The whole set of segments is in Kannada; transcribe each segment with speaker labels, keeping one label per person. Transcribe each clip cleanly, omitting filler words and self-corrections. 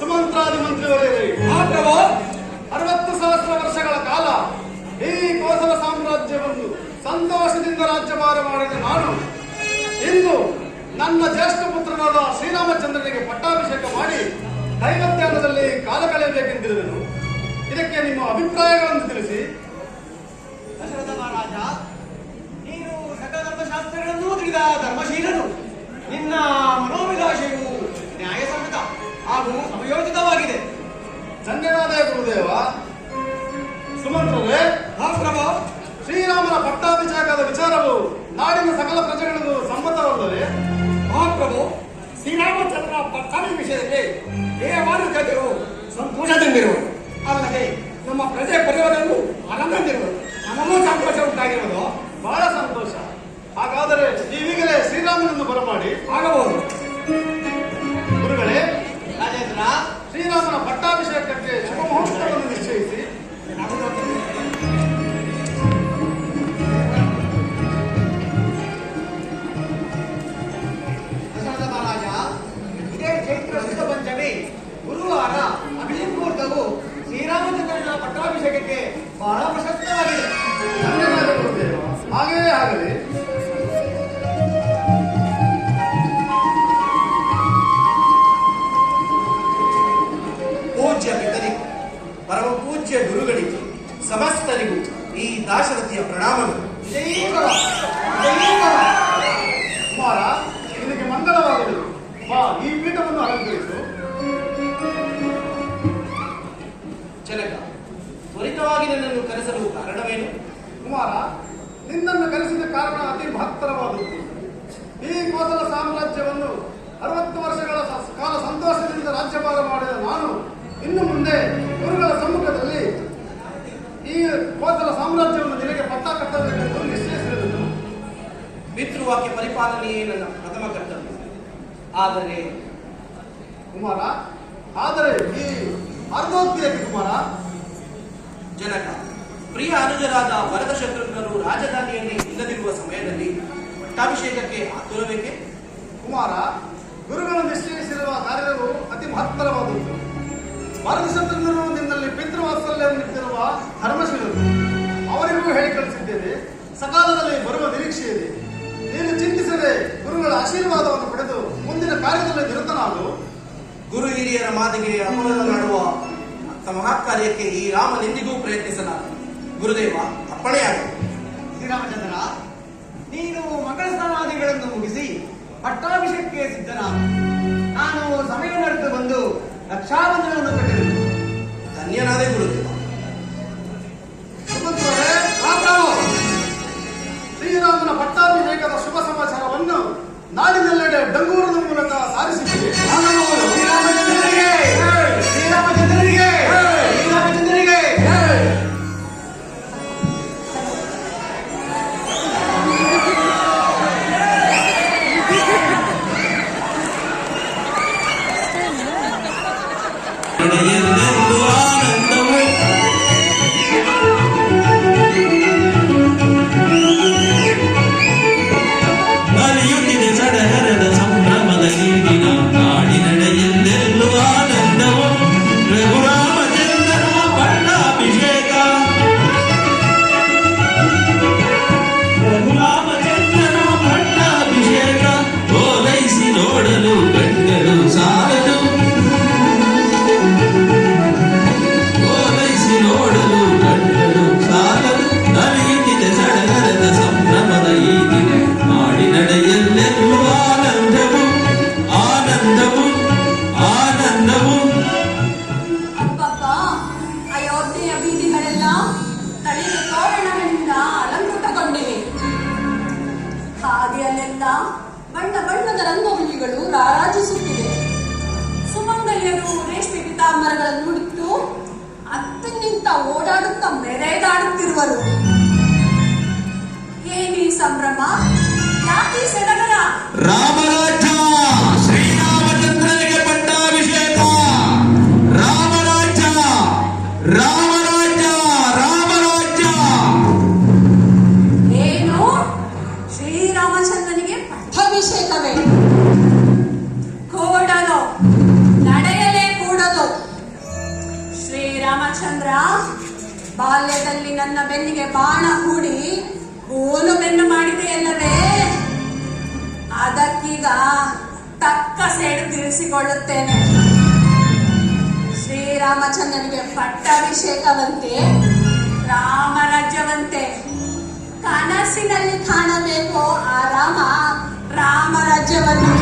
Speaker 1: ಸುಮಂತ್ರಾದಿ ಮಂತ್ರಿಯವರೇ, 60 ಸಹಸ್ರ ವರ್ಷಗಳ ಕಾಲ ಈ ಕೋಸಲ ಸಾಮ್ರಾಜ್ಯವನ್ನು ಸಂತೋಷದಿಂದ ರಾಜ್ಯಭಾರ ಮಾಡಿದ ನಾನು ಇಂದು ನನ್ನ ಜ್ಯೇಷ್ಠ ಪುತ್ರನಾದ ಶ್ರೀರಾಮಚಂದ್ರನಿಗೆ ಪಟ್ಟಾಭಿಷೇಕ ಮಾಡಿ ದೈವಧ್ಯಾನದಲ್ಲಿ ಕಾಲ ಕಳೆಯಬೇಕೆಂದಿರುವೆನು. ಇದಕ್ಕೆ ನಿಮ್ಮ ಅಭಿಪ್ರಾಯಗಳನ್ನು ತಿಳಿಸಿ.
Speaker 2: ದಶರಥ ಮಹಾರಾಜ, ನೀನು ಸಕಲ ಧರ್ಮಶಾಸ್ತ್ರಗಳನ್ನೂ ತಿಳಿದ ಧರ್ಮಶೀಲನು. ನಿನ್ನ ಮನೋವಿಲಾಸೆಯು ನ್ಯಾಯಸಮ್ಮತ ಹಾಗೂ ಸಮಯೋಚಿತವಾಗಿದೆ.
Speaker 1: ಧನ್ಯನಾದ ಗುರುದೇವ. ಸುಮಂತ್ರರೇ,
Speaker 2: ಪ್ರಭು,
Speaker 1: ಶ್ರೀರಾಮನ ಪಟ್ಟಾಭಿಷೇಕದ ವಿಚಾರವು ನಾಡಿನ ಸಕಲ ಪ್ರಜೆಗಳಿಗೂ ಸಮ್ಮತವಲ್ಲವೇ?
Speaker 2: ಮಹಾಪ್ರಭು, ಶ್ರೀರಾಮಚಂದ್ರ ಪಟ್ಟಾಭಿ ವಿಷಯದಲ್ಲಿ ದೇವಾನು ಜನರು ಸಂತೋಷದಿಂದಿರುವರು. ಅಲ್ಲದೆ ನಮ್ಮ ಪ್ರಜೆ ಪರಿವಾರವನ್ನು ಆನಂದದಿಂದಿರುವರು. ನಮಗೂ ಸಂತೋಷ ಉಂಟಾಗಿರುವುದು.
Speaker 1: ಬಹಳ ಸಂತೋಷ. ಹಾಗಾದರೆ ನೀವೀಗಲೇ ಶ್ರೀರಾಮನನ್ನು ಬರಮಾಡಿ.
Speaker 2: ಆಗಬಹುದು.
Speaker 1: ಗುರುಗಳೇ,
Speaker 2: ರಾಜೇಂದ್ರ,
Speaker 1: ಶ್ರೀರಾಮನ ಪಟ್ಟಾಭಿಷೇಕಕ್ಕೆ ಶುಭ ಮುಹೂರ್ತವನ್ನು ನಿಶ್ಚಯಿಸಿ.
Speaker 2: ದಶರಥ ಮಹಾರಾಜ, ಇದೇ ಚೈತ್ರ ಶುದ್ಧ ಪಂಚಮಿ ಗುರುವಾರ ಅಭಿಮುಹೂರ್ತವು ಶ್ರೀರಾಮಚಂದ್ರನ ಪಟ್ಟಾಭಿಷೇಕಕ್ಕೆ ಬಹಳ ಪ್ರಶಸ್ತವಾಗಿದೆ.
Speaker 1: ಧನ್ಯವಾದ ಗುರುದೇವ. ಹಾಗೆಯೇ ಆಗಲಿ.
Speaker 3: ಪೂಜ್ಯ ಪಿತರಿಗೂ ಪರಮ ಪೂಜ್ಯ ಗುರುಗಳಿಗೂ ಸಮಸ್ತರಿಗೂ ಈ ದಾಶರಥಿಯ ಪ್ರಣಾಮಗಳು.
Speaker 1: ಕುಮಾರ, ಇದಕ್ಕೆ ಮಂಗಲವಾಗಲಿ. ಬಾ, ಈ ಪೀಠವನ್ನು ಅಲಂಕರಿಸು.
Speaker 3: ಜನಕ, ತ್ವರಿತವಾಗಿ ನನ್ನನ್ನು ಕರೆಸಲು ಕಾರಣವೇನು?
Speaker 1: ಕುಮಾರ, ನಿನ್ನನ್ನು ಕರೆಸಿದ ಕಾರಣ ಅತಿ ಮಹತ್ತರವಾದದ್ದು. ಈ ಕೋಸಲ ಸಾಮ್ರಾಜ್ಯವನ್ನು 60 ವರ್ಷಗಳ ಕಾಲ ಸಂತೋಷದಿಂದ ರಾಜ್ಯಭಾರ ಮಾಡಿದ ನಾನು ಇನ್ನು ಮುಂದೆ ಗುರುಗಳ ಸಮ್ಮುಖದಲ್ಲಿ ಈ ಕೋಸಲ ಸಾಮ್ರಾಜ್ಯವನ್ನು ನಿನಗೆ ಪಟ್ಟ ಕಟ್ಟಬೇಕೆಂದು ನಿಶ್ಚಯಿಸಿರುವುದು.
Speaker 3: ಪಿತೃವಾಕ್ಯ ಪರಿಪಾಲನೆಯೇ ನನ್ನ ಪ್ರಥಮ ಕರ್ತವ್ಯ. ಆದರೆ
Speaker 1: ಕುಮಾರ, ಆದರೆ ಈ ಅರ್ಧೋಕ್ತಿಯಕ್ಕೆ ಕುಮಾರ.
Speaker 3: ಜನಕ, ಪ್ರಿಯ ಅನುಜರಾದ ಭರತ ಶತ್ರುಘ್ನರು ರಾಜಧಾನಿಯಲ್ಲಿ ಇಲ್ಲದಿರುವ ಸಮಯದಲ್ಲಿ ಪಟ್ಟಾಭಿಷೇಕಕ್ಕೆ ಆತುರಬೇಕೆ?
Speaker 1: ಕುಮಾರ, ಗುರುಗಳು ನಿಶ್ಚಯಿಸಿರುವ ಕಾರ್ಯವು ಅತಿ ಮಹತ್ತರವಾದದ್ದು. ಭರತ ಶತ್ರುಘ್ನರು ನಿನ್ನಲ್ಲಿ ಪಿತೃವಾತ್ಸಲ್ಯವಿಟ್ಟಿರುವ ಧರ್ಮಶೀಲರು. ಅವರಿಗೂ ಹೇಳಿ ಕಳಿಸಿದ್ದೇನೆ. ಸಕಾಲದಲ್ಲಿ ಬರುವ ನಿರೀಕ್ಷೆ ಇದೆ. ನೀನು ಚಿಂತಿಸದೆ ಗುರುಗಳ ಆಶೀರ್ವಾದವನ್ನು ಪಡೆದು ಮುಂದಿನ ಕಾರ್ಯದಲ್ಲಿ ನಿರತನಾದು.
Speaker 3: ಗುರು ಹಿರಿಯರ ಮಾತಿಗೆ ಅನುಮೋದನಾಡುವ ಮಹಾಕಾರ್ಯಕ್ಕೆ ಈ ರಾಮನೆಂದಿಗೂ ಪ್ರಯತ್ನಿಸಲಾರ. ಗುರುದೇವ, ಅಪ್ಪಣೆಯಾಗಲಿ.
Speaker 2: ಶ್ರೀರಾಮಚಂದ್ರ, ನೀನು ಮಂಗಳ ಸ್ನಾನಾದಿಗಳನ್ನು ಮುಗಿಸಿ ಪಟ್ಟಾಭಿಷೇಕಕ್ಕೆ ಸಿದ್ಧನಾದ. ನಾನು ಸಮಯ ನಡೆದು ಬಂದು ರಕ್ಷಾಬಂಧನವನ್ನು ಕಟ್ಟಿರುವುದು.
Speaker 4: ನಡಿಗೆ ತೋರಣಗಳಿಂದ ಅಲಂಕೃತಗೊಂಡಿವೆ. ಹಾದಿಯಲ್ಲೆಲ್ಲ ಬಣ್ಣ ಬಣ್ಣದ ರಂಗವಲ್ಲಿಗಳು ರಾರಾಜಿಸುತ್ತಿವೆ. ಸುಮಂಗಲಿಯರು ರೇಷ್ಮೆ ಪೀತಾಂಬರಗಳನ್ನು ಹುಡುಕ್ತು ಅತ್ತಿನಿಂತ ಓಡಾಡುತ್ತಾ ಮೆರೆದಾಡುತ್ತಿರುವರು. ಏನಿ ಸಂಭ್ರಮ, ಯಾಕೆ ಸಡಗರ?
Speaker 5: ರಾಮರಾಜ್ಯ ಶ್ರೀರಾಮಚಂದ್ರನಿಗೆ ಪಟ್ಟಾಭಿಷೇಕ. ರಾಮರಾಜ್ಯ ರಾಮರಾಜ್ಯ ರಾಮರಾಜ್ಯ.
Speaker 4: ಏನು? ಶ್ರೀರಾಮಚಂದ್ರನಿಗೆ ಪಟ್ಟಾಭಿಷೇಕವೇ? ಕೂಡಲು ನಡೆಯಲೇ ಕೂಡದು. ಶ್ರೀರಾಮಚಂದ್ರ ಬಾಲ್ಯದಲ್ಲಿ ನನ್ನ ಬೆನ್ನಿಗೆ ಬಾಣ ಹೂಡಿ ಗೋಲು ಬೆನ್ನು ಮಾಡಿದೆಯಲ್ಲವೇ, ಅದಕ್ಕೀಗ ತಕ್ಕ ಸೇಡು ತೀರಿಸಿಕೊಳ್ಳುತ್ತೇನೆ. ಶ್ರೀರಾಮಚಂದ್ರನಿಗೆ ಪಟ್ಟಾಭಿಷೇಕವಂತೆ, ರಾಮರಾಜ್ಯವಂತೆ. ಕನಸಿನಲ್ಲಿ ಕಾಣಬೇಕು ಆ ರಾಮರಾಜ್ಯವನ್ನು.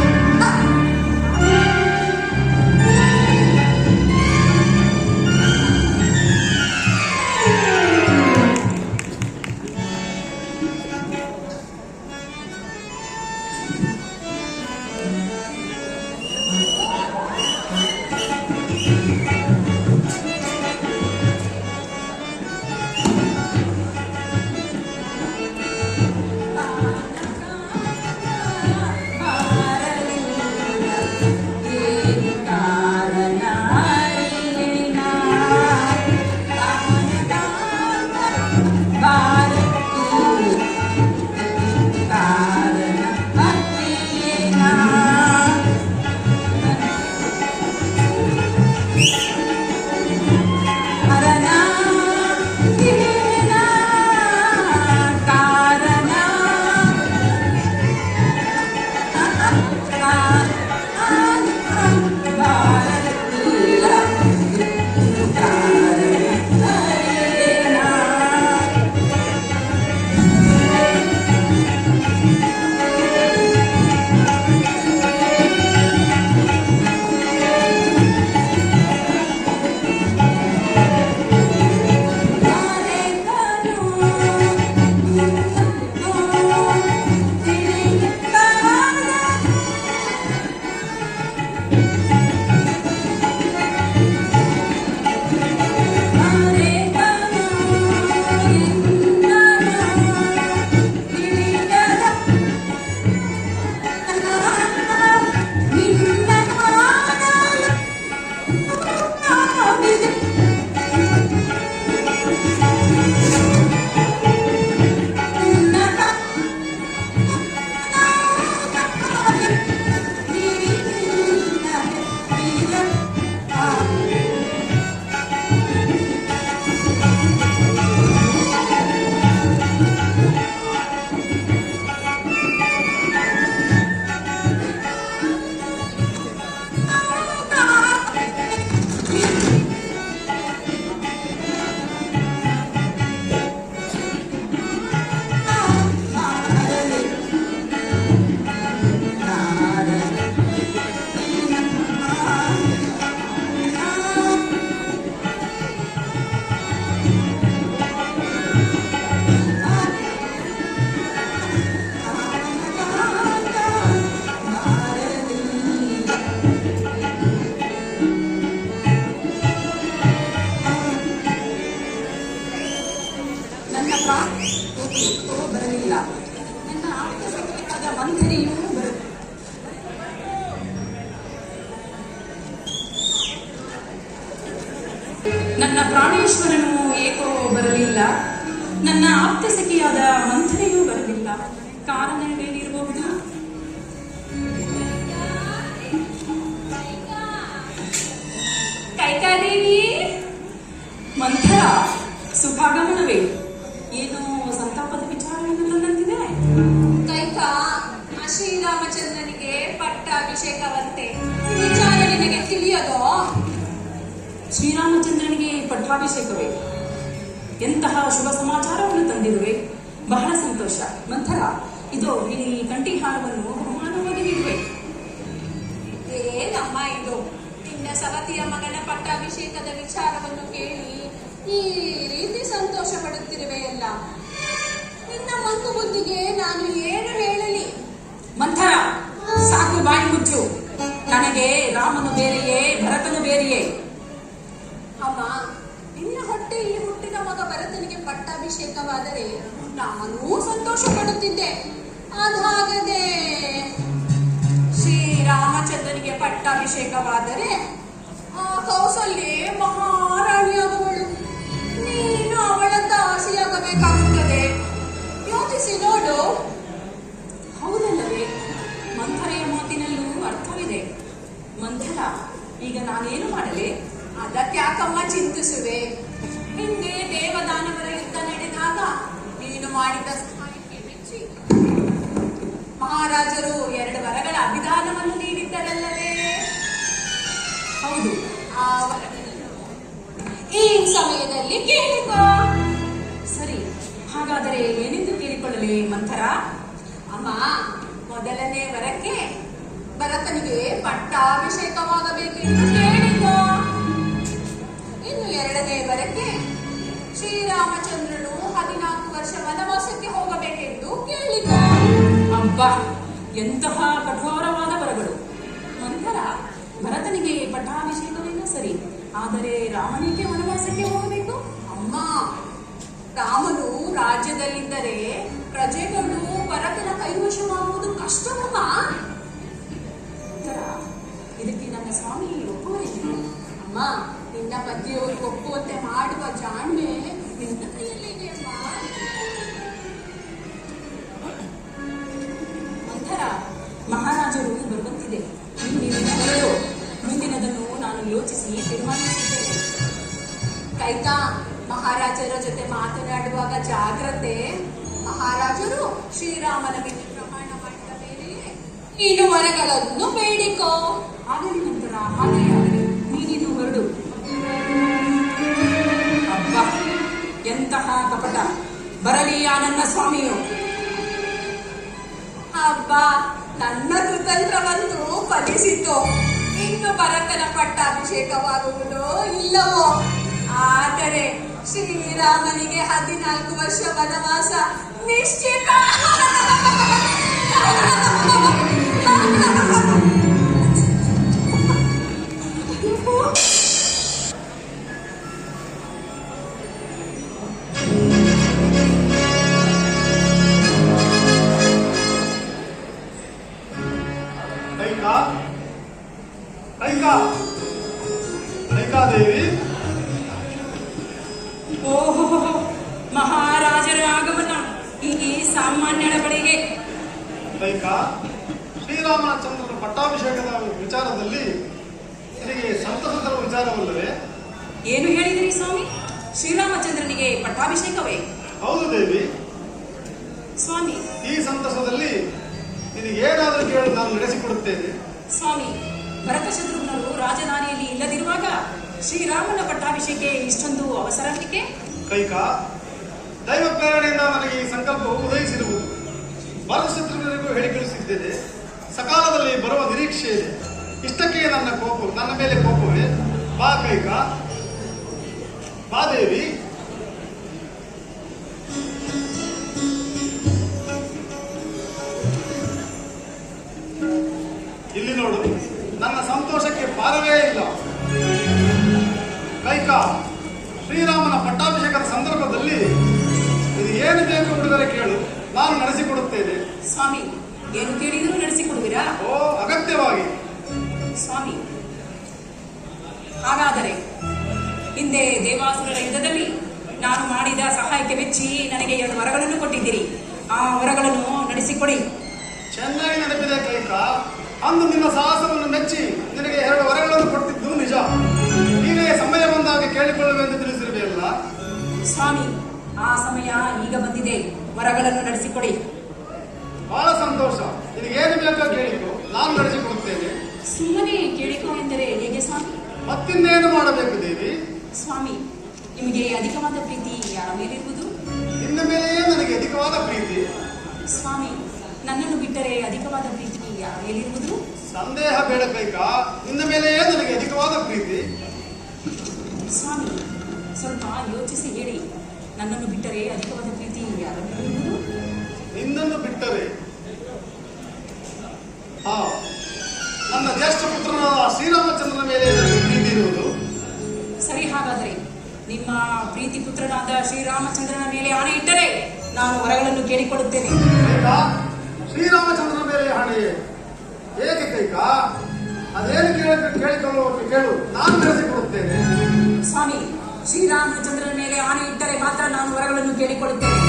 Speaker 4: ಬರಲಿಲ್ಲ. ನನ್ನ ಆತ್ಮಸಂಕಟದ ಮಂಥರಿಯೂ ನನ್ನ ಪ್ರಾಣೇಶ್ವರನು ಏಕೋ ಬರಲಿಲ್ಲ. ನನ್ನ ಆಪ್ತ ಸಖಿಯಾದ ಮಂಥರೆಯೂ ಬರಲಿಲ್ಲ. ಕಾರಣವೇನಿರಬಹುದು? ಕೈಕಾದೇವಿ, ಮಂಥರ ಸುಖಾಗಮನವೇ? ಏನೋ ಸಂತಾಪದ ವಿಚಾರವನ್ನು ತಂದಂತಿದೆ. ಕೈಕಾ, ಶ್ರೀರಾಮಚಂದ್ರನಿಗೆ ಪಟ್ಟಾಭಿಷೇಕವಂತೆ. ವಿಚಾರ ನಿನಗೆ ತಿಳಿಯದೋ? ಶ್ರೀರಾಮಚಂದ್ರನಿಗೆ ಪಟ್ಟಾಭಿಷೇಕವೇ? ಎಂತಹ ಶುಭ ಸಮಾಚಾರವನ್ನು ತಂದಿರುವೆ. ಬಹಳ ಸಂತೋಷ. ಮಂಥರ, ಇದೋ ಈ ಕಂಠಿಹಾರವನ್ನು ಬಹುಮಾನವಾಗಿ ನೀಡುವೆ. ಏನಮ್ಮ ಇದು? ನಿನ್ನ ಸವತಿಯ ಮಗನ ಪಟ್ಟಾಭಿಷೇಕದ ವಿಚಾರವನ್ನು ಕೇಳಿ
Speaker 6: ಈ ರೀತಿ ಸಂತೋಷ ಪಡುತ್ತಿರುವೆಯಲ್ಲ, ನಿನ್ನ ಮಂಕು ಬುದ್ಧಿಗೆ ನಾನು ಏನು ಹೇಳಲಿ?
Speaker 4: ಮಂಥರ, ಸಾಕು ಬಾಯಿ ಮುಚ್ಚು. ನನಗೆ ರಾಮನು ಬೇರೆಯೇ, ಭರತನು ಬೇರೆಯೇ.
Speaker 6: ಅಮ್ಮ, ನಿನ್ನ ಹೊಟ್ಟೆಯಲ್ಲಿ ಹುಟ್ಟಿದ ಮಗ ಭರತನಿಗೆ ಪಟ್ಟಾಭಿಷೇಕವಾದರೆ ನಾನೂ ಸಂತೋಷ ಪಡುತ್ತಿದ್ದೆ. ಅದಾಗದೆ ಶ್ರೀರಾಮಚಂದ್ರನಿಗೆ ಪಟ್ಟಾಭಿಷೇಕವಾದರೆ ಆ ಕೌಸಲ್ಯೆ ಮಹಾರಾಣಿಯಾಗುವಳು. ನೀನು ಅವಳ ದಾಸಿಯಾಗಬೇಕಾಗುತ್ತದೆ. ಯೋಚಿಸಿ ನೋಡು.
Speaker 4: ಹೌದಲ್ಲವೇ? ಮಂಥರೆಯ ಮಾತಿನಲ್ಲೂ ಅರ್ಥವಿದೆ. ಮಂಥರ, ಈಗ ನಾನೇನು ಮಾಡಲಿ?
Speaker 6: ಅದಕ್ಯಾಕಮ್ಮ ಚಿಂತಿಸುವೆ? ಹಿಂದೆ ದೇವದಾನವರ ಯುದ್ಧ ನಡೆದಾಗ ನೀನು ಮಾಡಿದ ಸಹಾಯಕ್ಕೆ ಮೆಚ್ಚಿ ಮಹಾರಾಜರು 2 ವರಗಳ ಅಭಿದಾನವನ್ನು ನೀಡಿದ್ದರಲ್ಲವೇ?
Speaker 4: ಹೌದು.
Speaker 6: ಆ ವರಗಳನ್ನು ಈ ಸಮಯದಲ್ಲಿ ಕೇಳಿಕೋ.
Speaker 4: ಸರಿ, ಹಾಗಾದರೆ ಏನೆಂದು ಕೇಳಿಕೊಳ್ಳಲಿ ಮಂಥರ?
Speaker 6: ಅಮ್ಮ, ಮೊದಲನೇ ವರಕ್ಕೆ ಭರತನಿಗೆ ಪಟ್ಟಾಭಿಷೇಕವಾಗಬೇಕೆಂದು ಕೇಳಿಕೋ. ಇನ್ನು 2ನೇ ವರಕ್ಕೆ ಶ್ರೀರಾಮಚಂದ್ರನು 14 ವರ್ಷ ವನವಾಸಕ್ಕೆ ಹೋಗಬೇಕೆಂದು ಕೇಳಿಕೋ.
Speaker 4: ಅಬ್ಬಾ, ಎಂತಹ ಕಠೋರವಾದ ವರಗಳು. ಮಂಥರ, ಭರತನಿಗೆ ಪಟ್ಟಾಭಿಷೇಕವೇನೋ ಸರಿ, ಆದರೆ ರಾಮನಿಗೆ ವನವಾಸಕ್ಕೆ ಹೋಗಬೇಕು?
Speaker 6: ಅಮ್ಮ, ರಾಮನು ರಾಜ್ಯದಲ್ಲಿದ್ದರೆ ಪ್ರಜೆಗಳು ಭರತನ ಕೈವಶವಾಗುವುದು ಕಷ್ಟವಮ್ಮ.
Speaker 4: ಮಂಥರ, ಇದಕ್ಕೆ ನನ್ನ ಸ್ವಾಮಿ ಒಪ್ಪುವರೇನು?
Speaker 6: ಅಮ್ಮ, ನಿನ್ನ ಪತಿಯವರು ಒಪ್ಪುವಂತೆ ಮಾಡುವ ಜಾಣ್ಮೆ ನಿನ್ನ ಕೈಯಲ್ಲಿದೆ ಅಮ್ಮ.
Speaker 4: ಮಂಥರ, ಮಹಾರಾಜರು ಬರುವಂತಿದೆ. ನೀವು ಹೊರಡು. ಮುಂದಿನದನ್ನು ನಾನು ಯೋಚಿಸಿ ತೀರ್ಮಾನಿಸಿದ್ದೇನೆ.
Speaker 6: ಕೈಕಾ, ಮಹಾರಾಜರ ಜೊತೆ ಮಾತನಾಡುವಾಗ ಜಾಗ್ರತೆ. ಮಹಾರಾಜರು ಶ್ರೀರಾಮನ ಮೇಲೆ ಪ್ರಮಾಣ ಮಾಡಿದ ಮೇಲೆ ನೀನು ವರಗಳನ್ನು ಬೇಡಿಕೋ.
Speaker 4: ಆಗಲಿ ಮಂಥರ, ಹಾಗೆ ಆಗಲಿ. ನೀನಿನ್ನು ಹೊರಡು. ಅಬ್ಬಾ, ಎಂತಹ ಕಪಟ! ಬರಲಿ ಆ ನನ್ನ ಸ್ವಾಮಿಯು.
Speaker 6: ಹಬ್ಬ, ನನ್ನ ಕುತಂತ್ರವಂತೂ ಫಲಿಸಿತು. ಇನ್ನು ಭರತನ ಪಟ್ಟಾಭಿಷೇಕವಾಗುವುದೋ ಇಲ್ಲವೋ? ಆದರೆ ಶ್ರೀರಾಮನಿಗೆ 14 ವರ್ಷ ವನವಾಸ ನಿಶ್ಚಿತ.
Speaker 1: ಕೈಕಾದೇವಿ,
Speaker 4: ಓಹೋ, ಮಹಾರಾಜರ ಆಗಮನ ಈ ಸಾಮಾನ್ಯರ ಬಳಿಗೆ.
Speaker 1: ಕೈಕಾ, ಶ್ರೀರಾಮಚಂದ್ರನ ಪಟ್ಟಾಭಿಷೇಕದ ವಿಚಾರದಲ್ಲಿ ನಿನಗೆ ಸಂತಸದ ವಿಚಾರವಲ್ಲವೇ?
Speaker 4: ಏನು ಹೇಳಿದಿರಿ ಸ್ವಾಮಿ? ಶ್ರೀರಾಮಚಂದ್ರನಿಗೆ ಪಟ್ಟಾಭಿಷೇಕವೇ?
Speaker 1: ಹೌದು ದೇವಿ.
Speaker 4: ಸ್ವಾಮಿ,
Speaker 1: ಈ ಸಂತಸದಲ್ಲಿ ನಿನಗೇನಾದರೂ ಕೇಳು, ನಾನು ನಡೆಸಿಕೊಡುತ್ತೇನೆ.
Speaker 4: ಸ್ವಾಮಿ, ಭರತ ಶತ್ರುಘ್ನರು ರಾಜಧಾನಿಯಲ್ಲಿ ಇಲ್ಲದಿರುವಾಗ ಶ್ರೀರಾಮನ ಪಟ್ಟಾಭಿಷೇಕ ಇಷ್ಟೊಂದು ಅವಸರಕ್ಕೆ?
Speaker 1: ಕೈಕಾ, ದೈವ ಪ್ರೇರಣೆಯಿಂದ ನನಗೆ ಈ ಸಂಕಲ್ಪವು ಉದಯಿಸಿರುವುದು. ಭರತ ಶತ್ರುಘ್ನರಿಗೂ ಹೇಳಿ ಕಳಿಸಿದ್ದೇನೆ. ಸಕಾಲದಲ್ಲಿ ಬರುವ ನಿರೀಕ್ಷೆ ಇದೆ. ಇಷ್ಟಕ್ಕೆ ನನ್ನ ಮೇಲೆ ಕೋಪವೇ? ಬಾ ಕೈಕಾ, ಬಾ ದೇವಿ. ಇಲ್ಲಿ ನೋಡು, ನನ್ನ ಸಂತೋಷಕ್ಕೆ ಪಾರವೇ ಇಲ್ಲ. ಕೈಕಾ, ಶ್ರೀರಾಮನ ಪಟ್ಟಾಭಿಷೇಕದ ಸಂದರ್ಭದಲ್ಲಿ ಇದು ಏನು ಬೇಕು ಹುಡುಗರೆ ಕೇಳು, ನಾನು ನಡೆಸಿಕೊಡುತ್ತೇನೆ.
Speaker 4: ಸ್ವಾಮಿ, ಏನು ಕೇಳಿದರೂ ನಡೆಸಿಕೊಡುವಿರಾ?
Speaker 1: ಓ, ಅಗತ್ಯವಾಗಿ.
Speaker 4: ಸ್ವಾಮಿ, ಹಾಗಾದರೆ ಹಿಂದೆ ದೇವಾಸುರರ ಯುದ್ಧದಲ್ಲಿ ನಾನು ಮಾಡಿದ ಸಹಾಯಕ್ಕೆ ಮೆಚ್ಚಿ ನನಗೆ 2 ವರಗಳನ್ನು ಕೊಟ್ಟಿದ್ದೀರಿ. ಆ ವರಗಳನ್ನು ನಡೆಸಿಕೊಡಿ.
Speaker 1: ಚೆನ್ನಾಗಿ ನೆನಪಿದೆ ಕೈಕಾ. ಅಂದು ನಿನ್ನ ಸಾಹಸವನ್ನು ಮೆಚ್ಚಿ ನಿನಗೆ 2 ವರಗಳನ್ನು ಕೊಟ್ಟಿದ್ದು ನಿಜ. ನೀನೇ ಸಮಯ ಬಂದಾಗ ಕೇಳಿಕೊಳ್ಳುವೆಂದು ತಿಳಿಸಿರುವೆಯಲ್ಲ.
Speaker 4: ಸ್ವಾಮಿ, ಆ ಸಮಯ ಈಗ ಬಂದಿದೆ. ವರಗಳನ್ನು ನಡೆಸಿಕೊಡಿ.
Speaker 1: ಬಹಳ ಸಂತೋಷ. ನಿನಗೇನು ಬೇಕೋ ಕೇಳಿಕೊ, ನಾನು ನಡೆಸಿಕೊಡುತ್ತೇನೆ.
Speaker 4: ಸುಮ್ಮನೆ ಕೇಳಿಕೊ ಎಂದರೆ ಹೇಗೆ ಸ್ವಾಮಿ?
Speaker 1: ಮತ್ತಿನ್ನೇನು ಮಾಡಬೇಕು ದೇವಿ?
Speaker 4: ಸ್ವಾಮಿ, ನಿಮಗೆ ಅಧಿಕವಾದ ಪ್ರೀತಿ ಯಾರ ಮೇಲಿರುವುದು?
Speaker 1: ನಿನ್ನ ಮೇಲೆಯೇ ನನಗೆ ಅಧಿಕವಾದ ಪ್ರೀತಿ.
Speaker 4: ಸ್ವಾಮಿ, ನನ್ನನ್ನು ಬಿಟ್ಟರೆ ಅಧಿಕವಾದ ಪ್ರೀತಿ ಯಾರ ಮೇಲಿರುವುದು?
Speaker 1: ಸಂದೇಹ ಬೇಡ ಕೈಕಾ, ನಿನ್ನ ಮೇಲೆಯೇ ನನಗೆ ಅಧಿಕವಾದ ಪ್ರೀತಿ.
Speaker 4: ಸ್ವಾಮಿ, ಸ್ವಲ್ಪ ಯೋಚಿಸಿ ಹೇಳಿ. ನನ್ನನ್ನು ಬಿಟ್ಟರೆ ಅಧಿಕವಾದ ಪ್ರೀತಿ ಯಾರನ್ನು ಇರುವುದು?
Speaker 1: ನಿನ್ನನ್ನು ಬಿಟ್ಟರೆ ನನ್ನ ಜ್ಯೇಷ್ಠ ಪುತ್ರನಾದ ಶ್ರೀರಾಮಚಂದ್ರನ ಮೇಲೆ ನನಗೆ ಪ್ರೀತಿ ಇರುವುದು.
Speaker 4: ಸರಿ, ಹಾಗಾದರೆ ನಿಮ್ಮ ಪ್ರೀತಿ ಪುತ್ರನಾದ ಶ್ರೀರಾಮಚಂದ್ರನ ಮೇಲೆ ಆಣೆ ಇಟ್ಟರೆ ನಾನು ವರಗಳನ್ನು ಕೇಳಿಕೊಳ್ಳುತ್ತೇನೆ.
Speaker 1: ಕೈಕಾ, ಶ್ರೀರಾಮಚಂದ್ರನ ಮೇಲೆ ಹಣೆ ಹೇಗೆ ಕೈಕಾ? ಅದೇನು ಕೇಳಿಕೊಳ್ಳುವ ಕೇಳು, ನಾನು ನಡೆಸಿಕೊಡುತ್ತೇನೆ.
Speaker 4: ಸ್ವಾಮಿ, ಶ್ರೀರಾಮಚಂದ್ರನ ಮೇಲೆ ಆಣೆ ಇಟ್ಟರೆ ಮಾತ್ರ ನಾನು ವರಗಳನ್ನು ಕೇಳಿಕೊಳ್ಳುತ್ತೇನೆ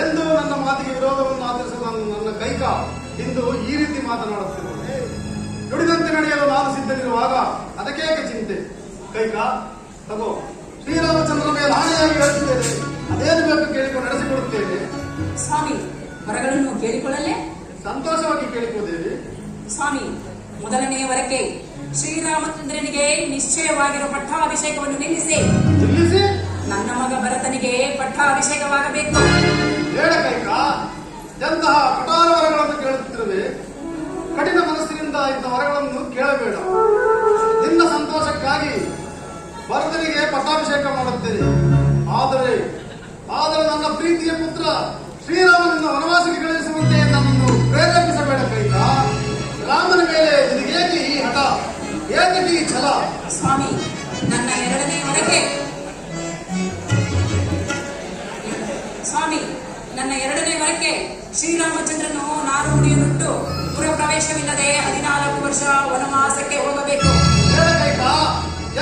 Speaker 1: ಎಂದು ನನ್ನ ಮಾತಿಗೆ ವಿರೋಧವನ್ನು ಆಚರಿಸಲು ನನ್ನ ಕೈಕಾ ಇಂದು ಈ ರೀತಿ ಮಾತನಾಡುತ್ತಿರುವುದು. ನುಡಿದಂತೆ ನಡೆಯಲು ನಾನು ಸಿದ್ಧನಿರುವಾಗ ಅದಕ್ಕೇಕೆ ಚಿಂತೆ? ಕೈಕಾ, ತಗೋ, ಶ್ರೀರಾಮಚಂದ್ರನ ಮೇಲೆ ಆಣೆಯಾಗಿ ಹೇಳುತ್ತೇನೆ. ಅದೇನು ಬೇಕು ಕೇಳಿಕೊಂಡು ನಡೆಸಿಕೊಡುತ್ತೇನೆ.
Speaker 4: ಸ್ವಾಮಿ, ವರಗಳನ್ನು ಕೇಳಿಕೊಳ್ಳಲೇ?
Speaker 1: ಸಂತೋಷವಾಗಿ ಕೇಳಿಕೊಳ್ಳುತ್ತೇವೆ.
Speaker 4: ಸ್ವಾಮಿ, ಮೊದಲನೆಯ ವರಕ್ಕೆ ಶ್ರೀರಾಮಚಂದ್ರನಿಗೆ ನಿಶ್ಚಯವಾಗಿರುವ ಪಟ್ಟಾಭಿಷೇಕವನ್ನು ನಿಲ್ಲಿಸಿ ನನ್ನ ಮಗ ಭರತನಿಗೆ ಪಟ್ಟಾಭಿಷೇಕವಾಗಬೇಕು.
Speaker 1: ಹೇಳ ಕೈಕಾ, ಎಂತಹ ಕಠೋರ ವರಗಳನ್ನು ಕೇಳುತ್ತಿರುವೆ. ಕಠಿಣ ಮನಸ್ಸಿನಿಂದ ಇಂಥ ವರಗಳನ್ನು ಕೇಳಬೇಡ. ನಿನ್ನ ಸಂತೋಷಕ್ಕಾಗಿ ಭರತನಿಗೆ ಪಟ್ಟಾಭಿಷೇಕ ಮಾಡುತ್ತೇನೆ. ಆದರೆ ನನ್ನ ಪ್ರೀತಿಯ ಪುತ್ರ ಶ್ರೀರಾಮನನ್ನು ವನವಾಸಕ್ಕೆ ಕಳುಹಿಸುವಂತೆ ನನ್ನನ್ನು ಪ್ರೇರೇಪಿಸಬೇಡ ಕೈಕಾ. ರಾಮನ ಮೇಲೆ ನಿನಗೇಕೆ ಈ ಹಠ, ಏಕೆ ಈ ಛಲ?
Speaker 4: ಸ್ವಾಮಿ, ನನ್ನ ಎರಡನೇ ವರಕ್ಕೆ ಶ್ರೀರಾಮಚಂದ್ರನು ನಾರುಡಿಯನ್ನುಟ್ಟು ಪುರ ಪ್ರವೇಶವಿಲ್ಲದೆ 14 ವರ್ಷ ವನವಾಸಕ್ಕೆ ಹೋಗಬೇಕು.
Speaker 1: ಹೇಳ ಕೈಕಾ,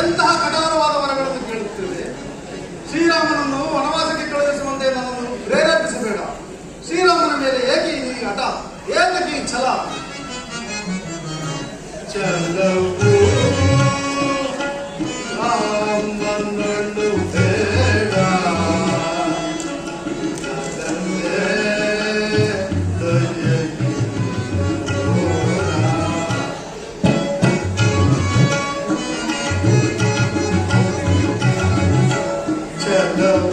Speaker 1: ಎಂತಹ ಕಠೋರವಾದ ವರಗಳನ್ನು ಕೇಳುತ್ತೇವೆ. ಶ್ರೀರಾಮನನ್ನು ವನವಾಸಕ್ಕೆ ಕಳುಹಿಸುವಂತೆ ನನ್ನನ್ನು ಪ್ರೇರೇಪಿಸಬೇಡ. ಶ್ರೀರಾಮನ ಮೇಲೆ ಏಕೆ ಈ ಹಠ, ಏಕೆ ಈ ಛಲ? ಚಲವು ರಾಮನನ್ನು ಬೇಡ, ಚಲವು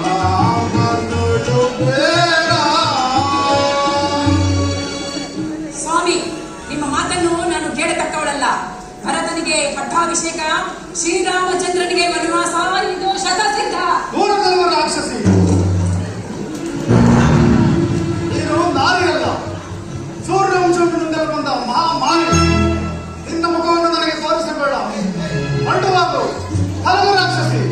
Speaker 1: ರಾಮನನ್ನು ಬೇಡ,
Speaker 4: ಸ್ವಾಮಿ, ನಿಮ್ಮ ಮಾತನ್ನು ನಾನು ಕೇಳತಕ್ಕವಳಲ್ಲ. ಭರತನಿಗೆ ನನಗೆ ಪಟ್ಟಾಭಿಷೇಕ, ಶ್ರೀರಾಮಚಂದ್ರನಿಗೆ ವನವಾಸ, ಇದು ಶತಸಿದ್ಧ.
Speaker 1: ದೂರದಲ್ಲಿರುವ ರಾಕ್ಷಸಿ, ನೀನು ನಾರಿಯಲ್ಲ, ಸೂರ್ಯವಂಶದಿಂದಲೇ ಬಂದ ಮಹಾಮಾನಿ. ನಿನ್ನ ಮುಖವನ್ನು ನನಗೆ ತೋರಿಸಬೇಡ, ಹೊರಟುವಾಗು ಹಲವು ರಾಕ್ಷಸಿ.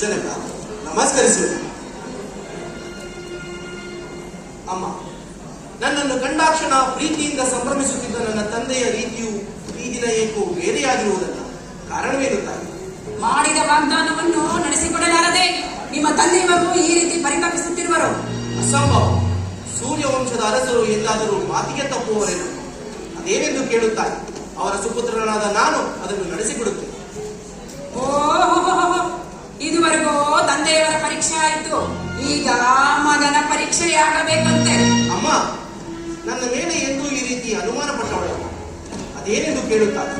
Speaker 3: ಜನಕ ನಮಸ್ಕರಿಸುವೆ. ಅಮ್ಮ, ನನ್ನನ್ನು ಕಂಡಾಕ್ಷಣ ಪ್ರೀತಿಯಿಂದ ಸಂಭ್ರಮಿಸುತ್ತಿದ್ದ ನನ್ನ ತಂದೆಯ ರೀತಿಯು ಈ ದಿನ ಏಕೋ ಬೇರೆಯಾಗಿರುವುದಲ್ಲ. ಕಾರಣವೇನು ತಾಯಿ?
Speaker 4: ಮಾಡಿದ ವಾಗ್ದಾನವನ್ನು ನಡೆಸಿಕೊಡಲಾರದೆ ನಿಮ್ಮ ತಂದೆಯವರು ಈ ರೀತಿ ಪರಿತಪಿಸುತ್ತಿರುವರು.
Speaker 3: ಅಸಂಭವ. ಸೂರ್ಯವಂಶದ ಅರಸರು ಎಂದಾದರೂ ಮಾತಿಗೆ ತಪ್ಪುವವರೇನು? ಅದೇನೆಂದು ಕೇಳುತ್ತಾರೆ. ಅವರ ಸುಪುತ್ರನಾದ ನಾನು ಅದನ್ನು ನಡೆಸಿಕೊಡುತ್ತೇನೆ.
Speaker 4: ಓಹೋ, ಇದುವರೆಗೂ ತಂದೆಯವರ ಪರೀಕ್ಷೆ ಆಯಿತು, ಈಗ ಮಗನ ಪರೀಕ್ಷೆಯಾಗಬೇಕಂತೆ.
Speaker 3: ಅಮ್ಮ, ನನ್ನ ಮೇಲೆ ಎಂದೂ ಈ ರೀತಿ ಅನುಮಾನ ಪಟ್ಟವಳಲ್ಲ. ಅದೇನೆಂದು ಕೇಳುತ್ತಾರೆ.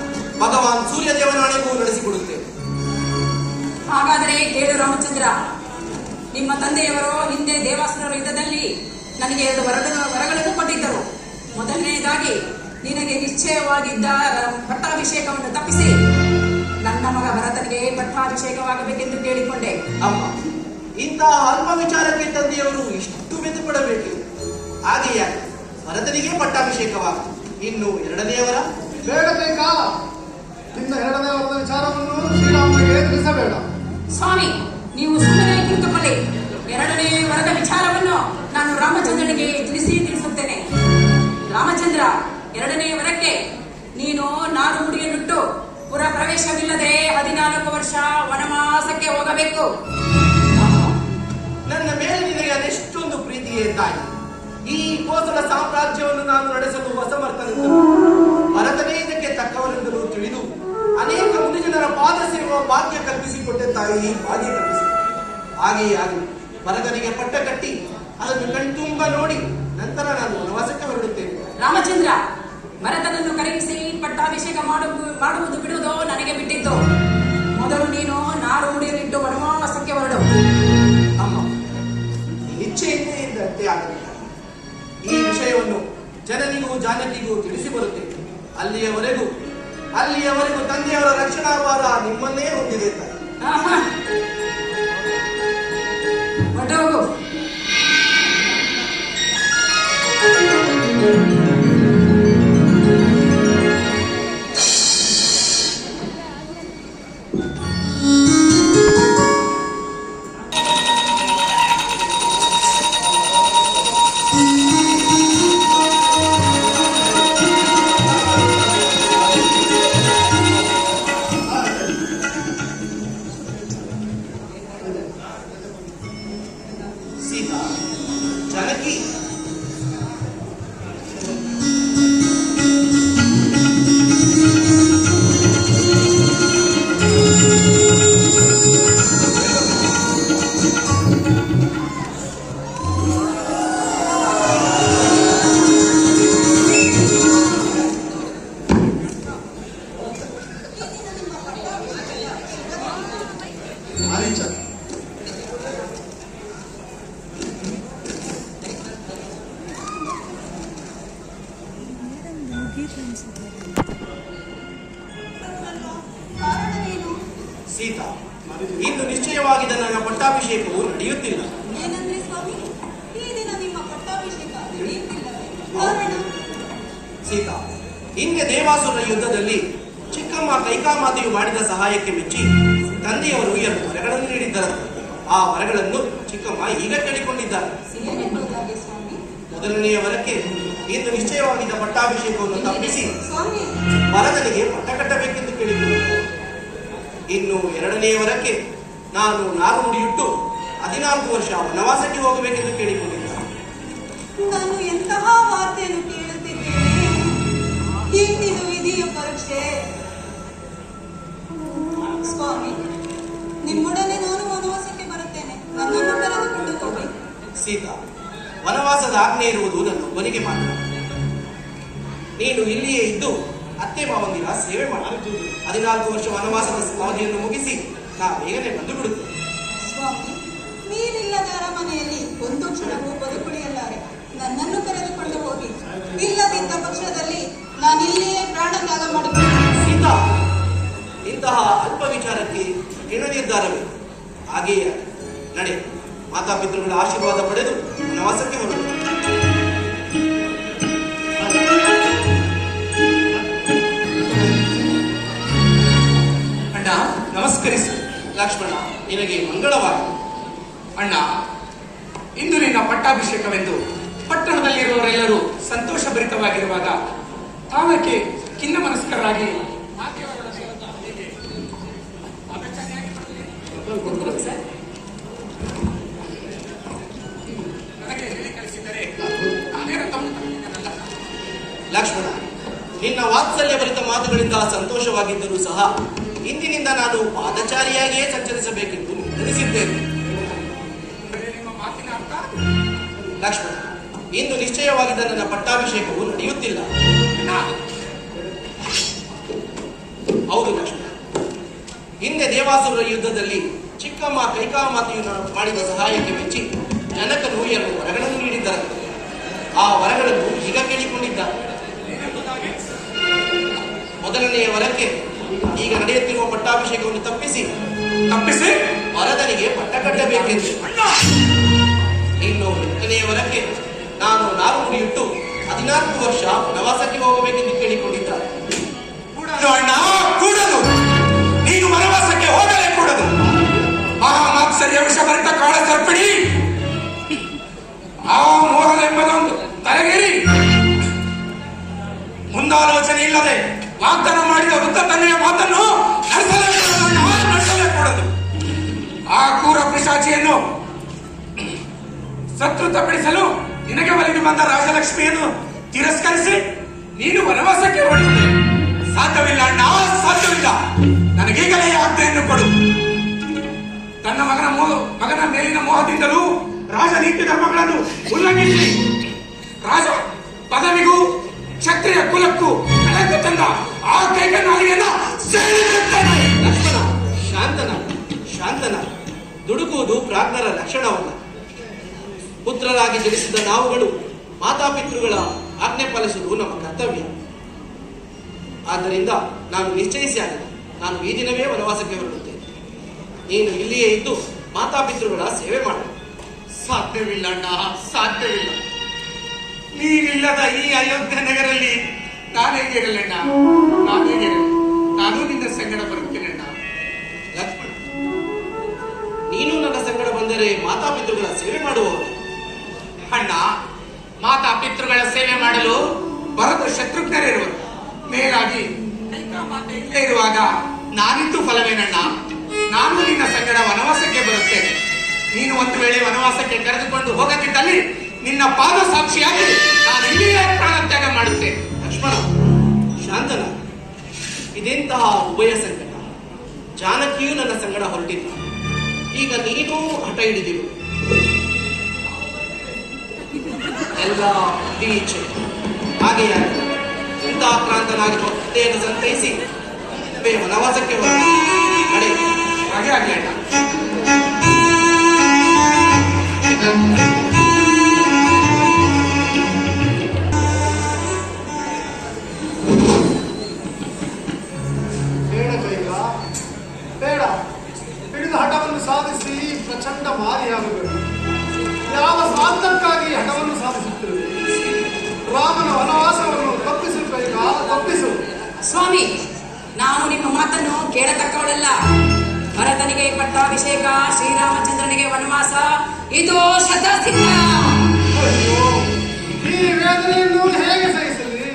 Speaker 3: ಭಗವಾನ್ ಸೂರ್ಯದೇವನಾಣೆಗೂ ನಡೆಸಿಕೊಡುತ್ತೇನೆ.
Speaker 4: ಹಾಗಾದರೆ ಕೇಳು ರಾಮಚಂದ್ರ, ನಿಮ್ಮ ತಂದೆಯವರು ಹಿಂದೆ ದೇವಾಸುರರ ಯುದ್ಧದಲ್ಲಿ ನನಗೆ 2 ವರಗಳನ್ನು ಕೊಟ್ಟಿದ್ದರು. ಮೊದಲನೆಯದಾಗಿ ನಿನಗೆ ನಿಶ್ಚಯವಾಗಿದ್ದ ಪಟ್ಟಾಭಿಷೇಕವನ್ನು ತಪ್ಪಿಸಿ ನನ್ನ ಮಗ ಭರತನಿಗೆ ಪಟ್ಟಾಭಿಷೇಕವಾಗಬೇಕೆಂದು ಕೇಳಿಕೊಂಡೆ.
Speaker 3: ಅಮ್ಮ, ಇಂತಹ ಅಲ್ಪ ವಿಚಾರಕ್ಕೆ ತಂದೆಯವರು ಇಷ್ಟು ಮೆದುಪಡಬೇಕು. ಹಾಗೆಯೇ ಭರತನಿಗೆ ಪಟ್ಟಾಭಿಷೇಕವಾಗ ಇನ್ನು ಎರಡನೆಯವರ
Speaker 1: ಬೇಡಬೇಕಾ? ನಿನ್ನ ಎರಡನೇ ವರದ ವಿಚಾರವನ್ನು ಶ್ರೀರಾಮನಿಗೆ ತಿಳಿಸಬೇಡ.
Speaker 4: ಸ್ವಾಮಿ, ನೀವು ಸುಮ್ಮನೆ ಕುಳಿತುಕೊಳ್ಳಿ. 2ನೇ ವರದ ವಿಚಾರವನ್ನು ನಾನು ರಾಮಚಂದ್ರನಿಗೆ ತಿಳಿಸುತ್ತೇನೆ. ರಾಮಚಂದ್ರ, 2ನೇ ವರಕ್ಕೆ ನೀನು ನಾರು ಮುಡಿಯನ್ನುಟ್ಟು ಪುರ ಪ್ರವೇಶವಿಲ್ಲದೆ 14 ವರ್ಷ ವನವಾಸಕ್ಕೆ ಹೋಗಬೇಕು.
Speaker 3: ನನ್ನ ಮೇಲೆ ನಿನಗೆ ಅದೆಷ್ಟೊಂದು ಪ್ರೀತಿಯೇ ತಾಯಿ. ಈ ಕೋಸಲ ಸಾಮ್ರಾಜ್ಯವನ್ನು ನಾನು ನಡೆಸಲು ಅಸಮರ್ಥನೆಂದನು. ಭರತನೇ ಇದಕ್ಕೆ ತಕ್ಕವರೆಂದಲೂ ತಿಳಿದು ಅನೇಕ ಮುನಿಜನರ ಪಾದ ಸೇರುವ ಭಾಗ್ಯ ಕಲ್ಪಿಸಿಕೊಟ್ಟೆ ತಾಯಿ, ಭಾಗ್ಯ ಕಲ್ಪಿಸಿ. ಹಾಗೆಯೇ ಆಗಲಿ. ಭರತನಿಗೆ ಪಟ್ಟ ಕಟ್ಟಿ ಅದನ್ನು ಕಣ್ತುಂಬ ನೋಡಿ ನಂತರ ನಾನು ವನವಾಸಕ್ಕೆ ಹೊರಡುತ್ತೇನೆ.
Speaker 4: ರಾಮಚಂದ್ರ, ಭರತನನ್ನು ಕರೆಯಿಸಿ ಪಟ್ಟಾಭಿಷೇಕ ಮಾಡುವುದು ಬಿಡುವುದು ನನಗೆ ಬಿಟ್ಟಿದ್ದು. ಮೊದಲು ನೀನು ನಾರು ಮುಡಿಯನ್ನಿಟ್ಟು ವನವಾಸಕ್ಕೆ ಹೊರಡು.
Speaker 3: ಅಮ್ಮ, ಇಚ್ಛೆಯಿಂದೇ ಇದ್ದಂತೆ ಆಗಲಿಲ್ಲ. ಈ ವಿಷಯವನ್ನು ಜನನಿಗೂ ಜಾನಕಿಗೂ ತಿಳಿಸಿ ಬರುತ್ತೇನೆ. ಅಲ್ಲಿಯವರೆಗೂ ತಂದೆಯವರ ರಕ್ಷಣಾ ಭಾರ ನಿಮ್ಮನ್ನೇ ಹೊಂದಿದೆ ತಾಯಿ.
Speaker 4: ಹೊರಟೋಗು.
Speaker 3: ಸೀತಾ, ಜಾನಕಿ,
Speaker 1: ಮಾರೀಚ,
Speaker 6: ಕಾರಣವೇನು?
Speaker 3: ಸೀತಾ, ಇಂದು ನಿಶ್ಚಯವಾಗಿದ್ದ ನನ್ನ ಪಟ್ಟಾಭಿಷೇಕವು ನಡೆಯುತ್ತಿಲ್ಲ.
Speaker 6: ಏನಂದ್ರೆ ಸ್ವಾಮಿ, ಈ ದಿನ ನಿಮ್ಮ ಪಟ್ಟಾಭಿಷೇಕ ನಡೆಯುತ್ತಿಲ್ಲವೇ? ಕಾರಣ?
Speaker 3: ಸೀತಾ, ಹಿಂದೆ ದೇವಾಸುರ ಯುದ್ಧದಲ್ಲಿ ಚಿಕ್ಕಮ್ಮ ಕೈಕಾಮಾತೆಯು ಮಾಡಿದ ಸಹಾಯಕ್ಕೆ ಮೆಚ್ಚಿ ತಂದೆಯವರು 2 ವರಗಳನ್ನು ನೀಡಿದ್ದರಂತೆ. ಆ ವರಗಳನ್ನು ಚಿಕ್ಕಮ್ಮ ಈಗ ಕೇಳಿಕೊಂಡಿದ್ದಾರೆ.
Speaker 6: ಏನೆಂಬುದಾಗಿ ಸ್ವಾಮಿ?
Speaker 3: ಮೊದಲನೆಯ ವರಕ್ಕೆ ಇಂದು ನಿಶ್ಚಯವಾಗಿದ್ದ ಪಟ್ಟಾಭಿಷೇಕವನ್ನು ತಪ್ಪಿಸಿ
Speaker 6: ಸ್ವಾಮಿ,
Speaker 3: ಭರತನಿಗೆ ಪಟ್ಟ ಕಟ್ಟಬೇಕೆಂದು ಕೇಳಿಕೊಂಡಿದ್ದಾರೆ. ಇನ್ನು 2ನೇ ವರಕ್ಕೆ ನಾನು ನಾರು ಮುಡಿಯುಟ್ಟು 14 ವರ್ಷ ವನವಾಸಕ್ಕೆ ಹೋಗಬೇಕೆಂದು ಕೇಳಿಕೊಂಡಿದ್ದಾರೆ.
Speaker 6: ನಾನು ಎಂತಹ ವಾರ್ತೆಯನ್ನು ಕೇಳುತ್ತಿದ್ದೇನೆ. ಇಂದಿನ ವಿಧಿಯ ಪರೀಕ್ಷೆ. ಸ್ವಾಮಿ, ನಿಮ್ಮೊಡನೆ ನಾನು ವನವಾಸಕ್ಕೆ ಬರುತ್ತೇನೆ. ನನ್ನನ್ನು ಕರೆದುಕೊಂಡು ಹೋಗಿ.
Speaker 3: ಸೀತಾ, ವನವಾಸದ ಆಜ್ಞೆ ಇರುವುದು ನನ್ನ ಒಬ್ಬನಿಗೆ ಮಾತ್ರ. ನೀನು ಇಲ್ಲಿಯೇ ಇದ್ದು ಅತ್ತೆ ಮಾವಂದಿರ ಸೇವೆ ಮಾಡಬಹುದು. 14 ವರ್ಷ ವನವಾಸದ ಅವಧಿಯನ್ನು ಮುಗಿಸಿ ನಾ ಬೇಗನೆ ಬಂದು ಬಿಡುತ್ತೇನೆ.
Speaker 6: ಸ್ವಾಮಿ, ನೀರಿಲ್ಲದ ಅರಮನೆಯಲ್ಲಿ ಒಂದು ಕ್ಷಣವೂ ಬದುಕುಳಿಯಲಾರೆ. ನನ್ನನ್ನು ಕರೆದುಕೊಂಡು ಹೋಗಿ. ಇಲ್ಲದಿದ್ದ ಪಕ್ಷದಲ್ಲಿ ನಾನಿಲ್ಲಿಯೇ ಪ್ರಾಣತ್ಯಾಗ ಮಾಡಿಕೊಳ್ಳುತ್ತೇನೆ.
Speaker 3: ಸೀತಾ, ಇಂತಹ ಅಲ್ಪ ವಿಚಾರಕ್ಕೆ ಹೆಣ ನಿರ್ಧಾರವೇ? ಹಾಗೆಯೇ ನಡೆ, ಮಾತಾಪಿತೃಗಳ ಆಶೀರ್ವಾದ ಪಡೆದು ವನವಾಸಕ್ಕೆ ಹೊರಡು.
Speaker 7: ಅಣ್ಣ ನಮಸ್ಕರಿಸು.
Speaker 3: ಲಕ್ಷ್ಮಣ, ನಿನಗೆ ಮಂಗಳವಾಗಲಿ.
Speaker 7: ಅಣ್ಣ, ಇಂದು ನಿನ್ನ ಪಟ್ಟಾಭಿಷೇಕವೆಂದು ಪಟ್ಟಣದಲ್ಲಿರುವವರೆಲ್ಲರೂ ಸಂತೋಷಭರಿತವಾಗಿರುವಾಗ ತಾವಕ್ಕೆ ಖಿನ್ನ ಮನಸ್ಕರಾಗಿ ನನಗೆ ಹೇಳಿ ಕಳಿಸಿದರೆ ನಾನೇನು ತಪ್ಪು ಮಾಡಿದ್ದೇನಲ್ಲ.
Speaker 3: ಲಕ್ಷ್ಮಣ, ನಿನ್ನ ವಾತ್ಸಲ್ಯಭರಿತ ಮಾತುಗಳಿಂದ ಸಂತೋಷವಾಗಿದ್ದರೂ ಸಹ ಇಂದಿನಿಂದ ನಾನು ಪಾದಚಾರಿಯಾಗಿಯೇ ಸಂಚರಿಸಬೇಕೆಂದು ನಿರ್ಧರಿಸಿದ್ದೇನೆ.
Speaker 7: ಅಂದರೆ ನಿಮ್ಮ ಮಾತಿನ ಅರ್ಥ?
Speaker 3: ಲಕ್ಷ್ಮಣ, ಇಂದು ನಿಶ್ಚಯವಾಗಿದ್ದ ನನ್ನ ಪಟ್ಟಾಭಿಷೇಕವು ನಡೆಯುತ್ತಿಲ್ಲ.
Speaker 7: ಅಣ್ಣ,
Speaker 3: ಹೌದು ಲಕ್ಷ್ಮಣ, ಹಿಂದೆ ದೇವಾಸುರರ ಯುದ್ಧದಲ್ಲಿ ಚಿಕ್ಕಮ್ಮ ಕೈಕಾಮಾತೆಯನ್ನು ಮಾಡಿದ ಸಹಾಯಕ್ಕೆ ಮೆಚ್ಚಿ ಜನಕನು 2 ವರಗಳನ್ನು ನೀಡಿದ್ದಾರೆ. ಆ ವರಗಳನ್ನು ಈಗ ಕೇಳಿಕೊಂಡಿದ್ದಾರೆ. ಮೊದಲನೆಯ ವರಕ್ಕೆ ಈಗ ನಡೆಯುತ್ತಿರುವ ಪಟ್ಟಾಭಿಷೇಕವನ್ನು ತಪ್ಪಿಸಿ ಭರತನಿಗೆ ಪಟ್ಟ ಕಟ್ಟಬೇಕೆಂದು. ಇನ್ನು 2ನೇ ವರಕ್ಕೆ ನಾನು ನಾರು ಮುಡಿಯಿಟ್ಟು 14 ವರ್ಷ ವನವಾಸಕ್ಕೆ ಹೋಗಬೇಕೆಂದು ಕೇಳಿಕೊಂಡಿದ್ದಾರೆ.
Speaker 7: ಅಣ್ಣ, ಕೂಡದು. ನೀನು ವನವಾಸಕ್ಕೆ ಹೋಗಲೇ ಕೂಡದು. ಮಹಾಮಾತ್ಸರ್ಯ ವಿಷಭರಿತ ಕಾಳ ಸರ್ಪಿಣಿ ಆ ಮೋಹವೆಂಬುದೊಂದು ತಲೆಗೇರಿ ಮುಂದಾಲೋಚನೆ ಇಲ್ಲದೆ ವಾಗ್ದಾನ ಮಾಡಿದ ವೃತ್ತ ತನ್ನೆಯ ಮಾತನ್ನು ನಡೆಸಲೇ ಕೂಡದು. ಆ ಕ್ರೂರ ಪಿಶಾಚಿಯನ್ನು ಶತ್ರುತಪಡಿಸಲು ನಿನಗೆ ಒಲಿದು ಬಂದ ರಾಜಲಕ್ಷ್ಮಿಯನ್ನು ತಿರಸ್ಕರಿಸಿ ನೀನು ವನವಾಸಕ್ಕೆ ಹೊರಡುತ್ತೆ. ಸಾಧ್ಯವಿಲ್ಲ ಅಣ್ಣ, ಸಾಧ್ಯವಿಲ್ಲ. ನನಗೀಗಲೇ ಆಜ್ಞೆಯನ್ನು ಕೊಡು. ತನ್ನ ಮಗನ ಮೇಲಿನ ಮೋಹದಿಂದಲೂ ರಾಜನೀತಿ ಧರ್ಮಗಳನ್ನು ಉಲ್ಲಂಘಿಸಿ ರಾಜ ಪದವಿಗೂ ಕ್ಷತ್ರಿಯ ಕುಲಕ್ಕೂ ಕಳಂಕ ತಂದ ಆ ಕೈಕನಾಲಿಗೆಯನ್ನ ಸೇರಿಸುತ್ತೇನೆ.
Speaker 3: ಲಕ್ಷ್ಮಣ, ಶಾಂತನ. ದುಡುಕುವುದು ಪ್ರಾಜ್ಞರ ಲಕ್ಷಣವಲ್ಲ. ಪುತ್ರರಾಗಿ ಜನಿಸಿದ ನಾವುಗಳು ಮಾತಾಪಿತೃಗಳ ಆಜ್ಞೆ ಪಾಲಿಸುವುದು ನಮ್ಮ ಕರ್ತವ್ಯ. ಆದ್ದರಿಂದ ನಾನು ನಿಶ್ಚಯಿಸಿ ಆಗಿದೆ. ನಾನು ಈ ದಿನವೇ ವನವಾಸಕ್ಕೆ ಹೊರಡುತ್ತೇನೆ. ನೀನು ಇಲ್ಲಿಯೇ ಇದ್ದು ಮಾತಾಪಿತೃಗಳ ಸೇವೆ ಮಾಡು.
Speaker 7: ಸಾಧ್ಯವಿಲ್ಲ ಅಣ್ಣ, ಸಾಧ್ಯವಿಲ್ಲ. ನೀನಿಲ್ಲದ ಈ ಅಯೋಧ್ಯೆ ನಗರಲ್ಲಿ ನಾನೇಗಿರಲಣ್ಣ, ನಾನೇಗಿರಲಿ. ನಾನು ನಿನ್ನ ಸಂಗಡ ಬರುತ್ತೇನಣ್ಣ.
Speaker 3: ಲಕ್ಷ್ಮಣ, ನೀನು ನನ್ನ ಸಂಗಡ ಬಂದರೆ ಮಾತಾಪಿತೃಗಳ ಸೇವೆ ಮಾಡುವವರು.
Speaker 7: ಅಣ್ಣ, ಮಾತಾ ಪಿತೃಗಳ ಸೇವೆ ಮಾಡಲು ಭರತ ಶತ್ರುಘ್ನರಿರುವರು. ಮೇಲಾಗಿ ಮಾತೆ ಇಲ್ಲೇ ಇರುವಾಗ ನಾನಿದ್ದು ಫಲವೇನಣ್ಣ? ನಾನು ನಿನ್ನ ಸಂಗಡ ವನವಾಸಕ್ಕೆ ಬರುತ್ತೇನೆ. ನೀನು ಒಂದು ವೇಳೆ ವನವಾಸಕ್ಕೆ ಕರೆದುಕೊಂಡು ಹೋಗದಿದ್ದಲ್ಲಿ ನಿನ್ನ ಪಾದ ಸಾಕ್ಷಿಯಾಗಿ ನಾನು ಇಲ್ಲಿಯೇ ಪ್ರಾಣತ್ಯಾಗ ಮಾಡುತ್ತೇನೆ.
Speaker 3: ಲಕ್ಷ್ಮಣ, ಶಾಂತನ. ಇದೆಂತಹ ಉಭಯ ಸಂಕಟ. ಜಾನಕಿಯೂ ನನ್ನ ಸಂಗಡ ಹೊರಟಿಲ್ಲ. ಈಗ ನೀನೂ ಹಠ ಹಿಡಿದಿರು. ಎಲ್ಲ ಇಚ್ಛೆ ಹಾಗೆಯಾಗಿ ಚಿಂತಾಕ್ರಾಂತನಾಗಿರುವ ಹೃದಯವನ್ನು ಸಂತೈಸಿ ವನವಾಸಕ್ಕೆ ನಡೆ.
Speaker 7: ಹಾಗೆ ಆಗ್ಲಿ ಅಣ್ಣ.
Speaker 1: ಬೇಡ ಕೈಗ, ಬೇಡ. ಹಿಡಿದ ಹಠವನ್ನು ಸಾಧಿಸಿ ಪ್ರಚಂಡ ಮಾರಿಯಾಗಬೇಡ. ಯಾವ ಸ್ವಾರ್ಥಕ್ಕಾಗಿ ಹಠವನ್ನು ಸಾಧಿಸುತ್ತಿರುವೆ? ರಾಮನ ವನವಾಸವನ್ನು ತಪ್ಪಿಸು ಕೈಗ, ತಪ್ಪಿಸು.
Speaker 4: ಸ್ವಾಮಿ, ನಾನು ನಿಮ್ಮ ಮಾತನ್ನು ಕೇಳತಕ್ಕವಳಲ್ಲ. ಭರತನಿಗೆ ಪಟ್ಟಾಭಿಷೇಕ, ಶ್ರೀರಾಮಚಂದ್ರನಿಗೆ ವನವಾಸ, ಇದು ಶತಸಿದ್ಧ.
Speaker 1: ಅಯ್ಯೋ, ಈ ವೇದನೆಯನ್ನು ಹೇಗೆ ಸಹಿಸಲಿ?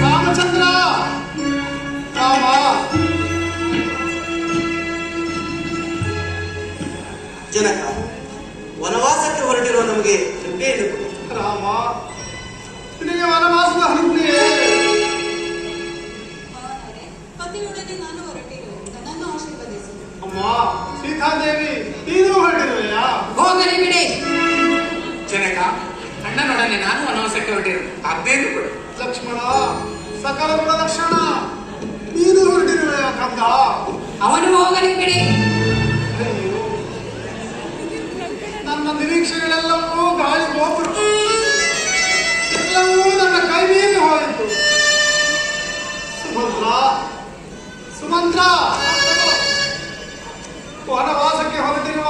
Speaker 1: ರಾಮಚಂದ್ರ, ರಾಮ.
Speaker 3: ಜನಕ, ವನವಾಸಕ್ಕೆ ಹೊರಟಿರುವ ನಮಗೆ ತೃಪ್ತಿಯನ್ನು ಕೊಡು.
Speaker 1: ರಾಮ, ನಿನಗೆ ವನವಾಸದ ಹಂತೆಯೇ?
Speaker 6: ಪತಿಯೊಡನೆ ನಾನು ಹೊರಟಿರುವೆ. ನನ್ನನ್ನು ಆಶೀರ್ವದಿಸು.
Speaker 1: ಅಮ್ಮ ಸೀತಾದೇವಿ, ನೀನು ಹೊರಟಿರುವೆಯಾ?
Speaker 4: ಹೋಗಲಿ ಬಿಡಿ.
Speaker 7: ಜನಕ, ಅಣ್ಣನೊಡನೆ ನಾನು ವನವಾಸಕ್ಕೆ ಹೊರಟಿದ್ದೇನೆ. ಹೊರಟಿರು ಅದೇನು ಕೊಡು.
Speaker 1: ಲಕ್ಷ್ಮಣ, ಸಕಲ ಗುಣಲಕ್ಷಣ ನೀನು ಹೊರಟಿರುವೆ ಕಂದ.
Speaker 4: ಅವನು ಹೋಗಲಿ ಬಿಡಿ.
Speaker 1: ಅಯ್ಯೋ, ನನ್ನ ನಿರೀಕ್ಷೆಗಳೆಲ್ಲವೂ ಗಾಳಿ ಹೋಗ್ಬಿಟ್ಟು ಎಲ್ಲವೂ ನನ್ನ ಕೈ ಮೀರಿ ಹೋಯಿತು. ಸುಮಂತ್ರ, ಸುಮಂತ್ರ, ವನವಾಸಕ್ಕೆ ಹೊರಟಿರುವ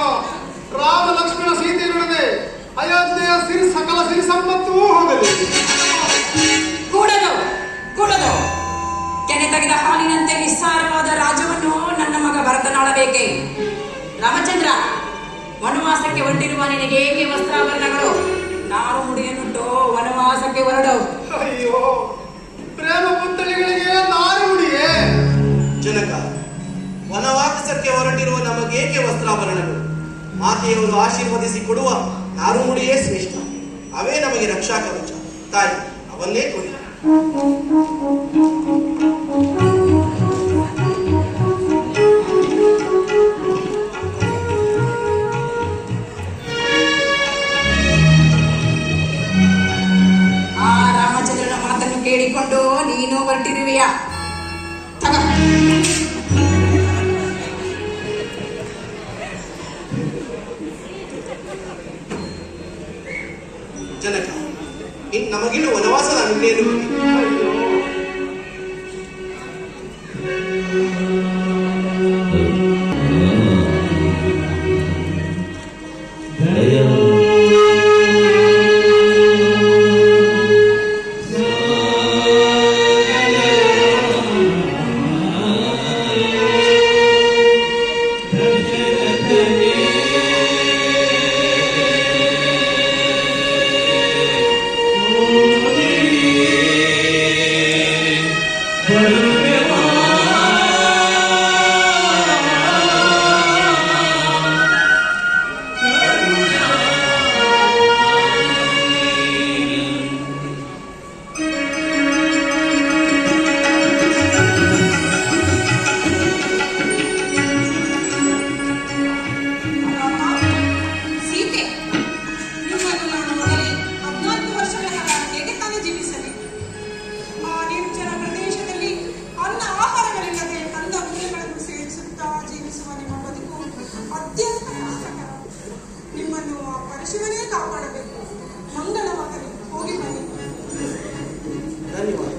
Speaker 1: ರಾಮ ಲಕ್ಷ್ಮಣ ಸೀತೆಯೊಡನೆ ಅಯೋಧ್ಯೆಯ ಸಕಲ ಸಿರಿ ಸಂಪತ್ತೂ ಹೋಗಲಿ.
Speaker 4: ಕೂಡದು ಕೆನೆ ತೆಗೆದ ಹಾಲಿನಂತೆ ವಿಸ್ತಾರವಾದ ರಾಜ್ಯವನ್ನು ನನ್ನ ಮಗ ಭರತನಾಳಬೇಕೆ? ರಾಮಚಂದ್ರ, ವನವಾಸಕ್ಕೆ ಹೊರಟಿರುವ ನಿನಗೆ ಏಕೆ ವಸ್ತ್ರಾಭರಣಗಳು? ನಾನು ಮುಡಿಯನ್ನುಟ್ಟು ವನವಾಸಕ್ಕೆ ಹೊರಡು.
Speaker 1: ಅಯ್ಯೋ, ಪ್ರೇಮ ಪುತ್ಥಳಿಗಳಿಗೆ ನಾರು ಮುಡಿಯೇ.
Speaker 3: ಜನಕ, ವನವಾಸಕ್ಕೆ ಹೊರಟಿರುವ ನಮಗೇಕೆ ವಸ್ತ್ರಾಭರಣಗಳು? ಮಾತೆಯವರು ಆಶೀರ್ವದಿಸಿ ಕೊಡುವ ನಾರುಮುಡಿಯೇ ಶ್ರೇಷ್ಠ. ಅವೇ ನಮಗೆ ರಕ್ಷಾ ಕವಚ. ತಾಯಿ, ಅವನ್ನೇ ಕೊಡಿ.
Speaker 4: ಆ ರಾಮಚಂದ್ರನ ಮಾತನ್ನು ಕೇಳಿಕೊಂಡು ನೀನು ಹೊರಟಿರುವೆಯ?
Speaker 3: ಜನಕ, ನಮಗಿನ್ನು ವನವಾಸದ ಅನ್ನೇನು?
Speaker 6: ನಿಮ್ಮನ್ನು ಆ ಪರಶಿವನೇ ಕಾಪಾಡಬೇಕು. ಮಂಗಳವಾಗಲಿ, ಹೋಗಿ ಬನ್ನಿ.
Speaker 3: ಧನ್ಯವಾದ.